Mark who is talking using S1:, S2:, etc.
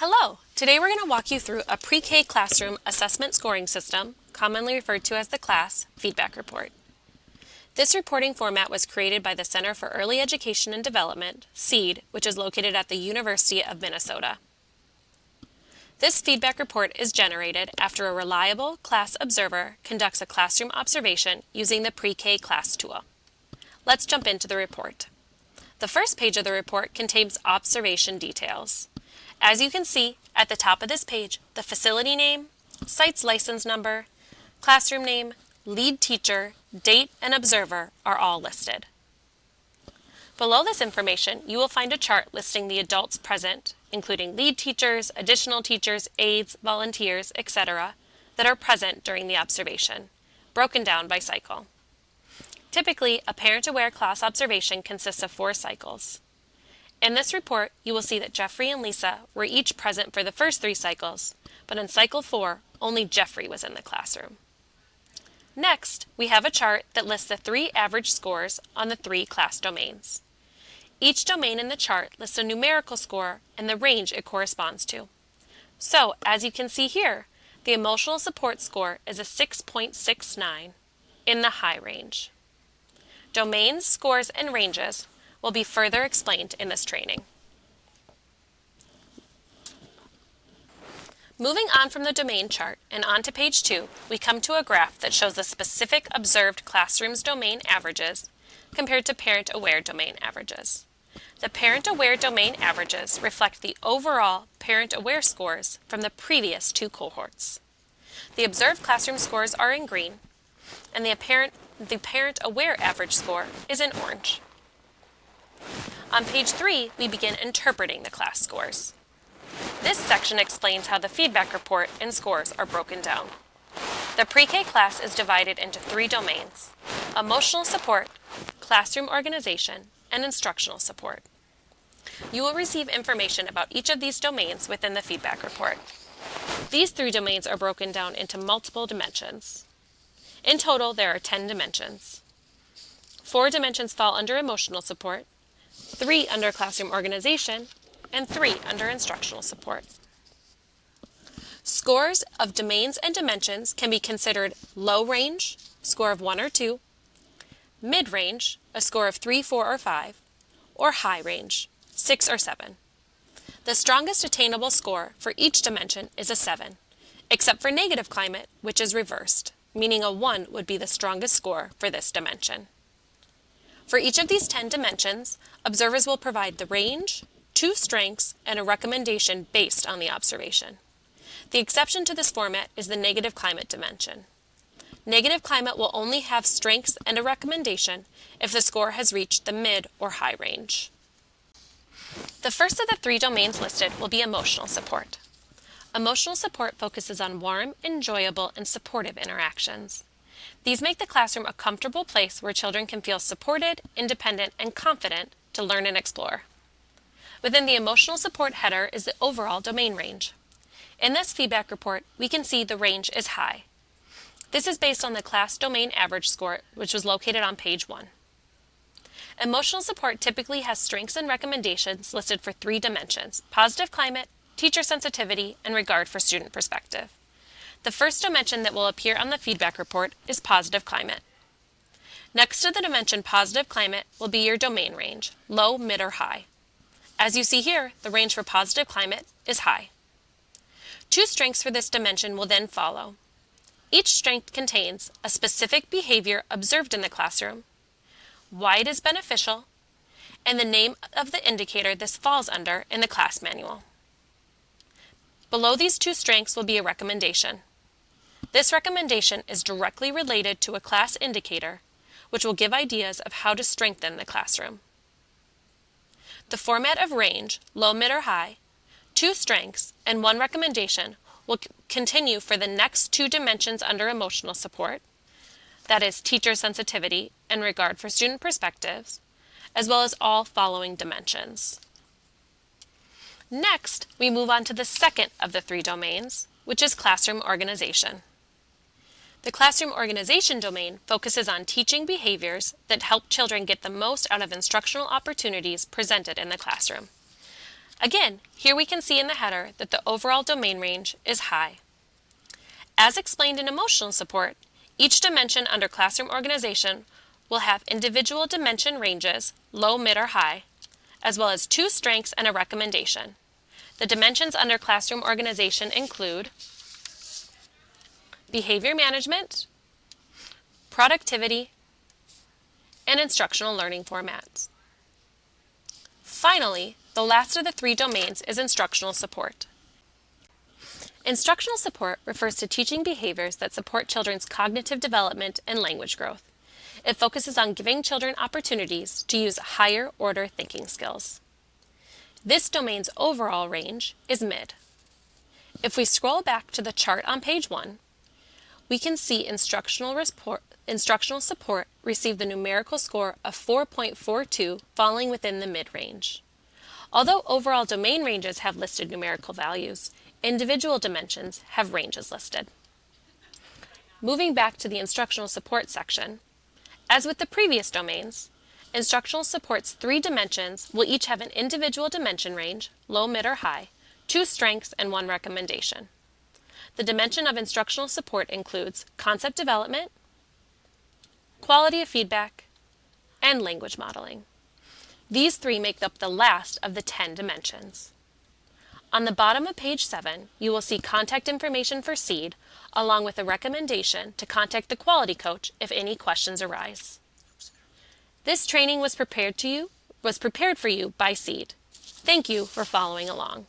S1: Hello! Today we're going to walk you through a pre-K classroom assessment scoring system, commonly referred to as the class feedback report. This reporting format was created by the Center for Early Education and Development, CEED, which is located at the University of Minnesota. This feedback report is generated after a reliable class observer conducts a classroom observation using the pre-K class tool. Let's jump into the report. The first page of the report contains observation details. As you can see, at the top of this page, the facility name, site's license number, classroom name, lead teacher, date, and observer are all listed. Below this information, you will find a chart listing the adults present, including lead teachers, additional teachers, aides, volunteers, etc., that are present during the observation, broken down by cycle. Typically, a parent-aware class observation consists of 4 cycles. In this report, you will see that Jeffrey and Lisa were each present for the first 3 cycles, but in cycle 4, only Jeffrey was in the classroom. Next, we have a chart that lists the 3 average scores on the 3 class domains. Each domain in the chart lists a numerical score and the range it corresponds to. So, as you can see here, the emotional support score is a 6.69 in the high range. Domains, scores, and ranges will be further explained in this training. Moving on from the domain chart and on to page 2, we come to a graph that shows the specific observed classroom's domain averages compared to parent-aware domain averages. The parent-aware domain averages reflect the overall parent-aware scores from the previous 2 cohorts. The observed classroom scores are in green, and the parent-aware average score is in orange. On page 3, we begin interpreting the class scores. This section explains how the feedback report and scores are broken down. The pre-K class is divided into 3 domains: emotional support, classroom organization, and instructional support. You will receive information about each of these domains within the feedback report. These 3 domains are broken down into multiple dimensions. In total, there are 10 dimensions. 4 dimensions fall under emotional support, 3 under classroom organization, and 3 under instructional support. Scores of domains and dimensions can be considered low range, score of 1 or 2, mid range, a score of 3, 4, or 5, or high range, 6 or 7. The strongest attainable score for each dimension is a 7, except for negative climate, which is reversed, meaning a 1 would be the strongest score for this dimension. For each of these 10 dimensions, observers will provide the range, 2 strengths, and a recommendation based on the observation. The exception to this format is the negative climate dimension. Negative climate will only have strengths and a recommendation if the score has reached the mid or high range. The first of the 3 domains listed will be emotional support. Emotional support focuses on warm, enjoyable, and supportive interactions. These make the classroom a comfortable place where children can feel supported, independent, and confident to learn and explore. Within the emotional support header is the overall domain range. In this feedback report, we can see the range is high. This is based on the class domain average score, which was located on page 1. Emotional support typically has strengths and recommendations listed for 3 dimensions: positive climate, teacher sensitivity, and regard for student perspective. The first dimension that will appear on the feedback report is positive climate. Next to the dimension positive climate will be your domain range, low, mid, or high. As you see here, the range for positive climate is high. 2 strengths for this dimension will then follow. Each strength contains a specific behavior observed in the classroom, why it is beneficial, and the name of the indicator this falls under in the class manual. Below these 2 strengths will be a recommendation. This recommendation is directly related to a class indicator, which will give ideas of how to strengthen the classroom. The format of range, low, mid, or high, 2 strengths, and 1 recommendation will continue for the next 2 dimensions under emotional support, that is, teacher sensitivity and regard for student perspectives, as well as all following dimensions. Next, we move on to the second of the 3 domains, which is classroom organization. The classroom organization domain focuses on teaching behaviors that help children get the most out of instructional opportunities presented in the classroom. Again, here we can see in the header that the overall domain range is high. As explained in emotional support, each dimension under classroom organization will have individual dimension ranges, low, mid, or high, as well as 2 strengths and a recommendation. The dimensions under classroom organization include behavior management, productivity, and instructional learning formats. Finally, the last of the 3 domains is instructional support. Instructional support refers to teaching behaviors that support children's cognitive development and language growth. It focuses on giving children opportunities to use higher order thinking skills. This domain's overall range is mid. If we scroll back to the chart on page 1, we can see instructional support received the numerical score of 4.42, falling within the mid-range. Although overall domain ranges have listed numerical values, individual dimensions have ranges listed. Moving back to the instructional support section, as with the previous domains, instructional support's 3 dimensions will each have an individual dimension range, low, mid, or high, 2 strengths, and 1 recommendation. The dimension of instructional support includes concept development, quality of feedback, and language modeling. These 3 make up the last of the 10 dimensions. On the bottom of page 7, you will see contact information for CEED, along with a recommendation to contact the quality coach if any questions arise. This training was prepared for you by CEED. Thank you for following along.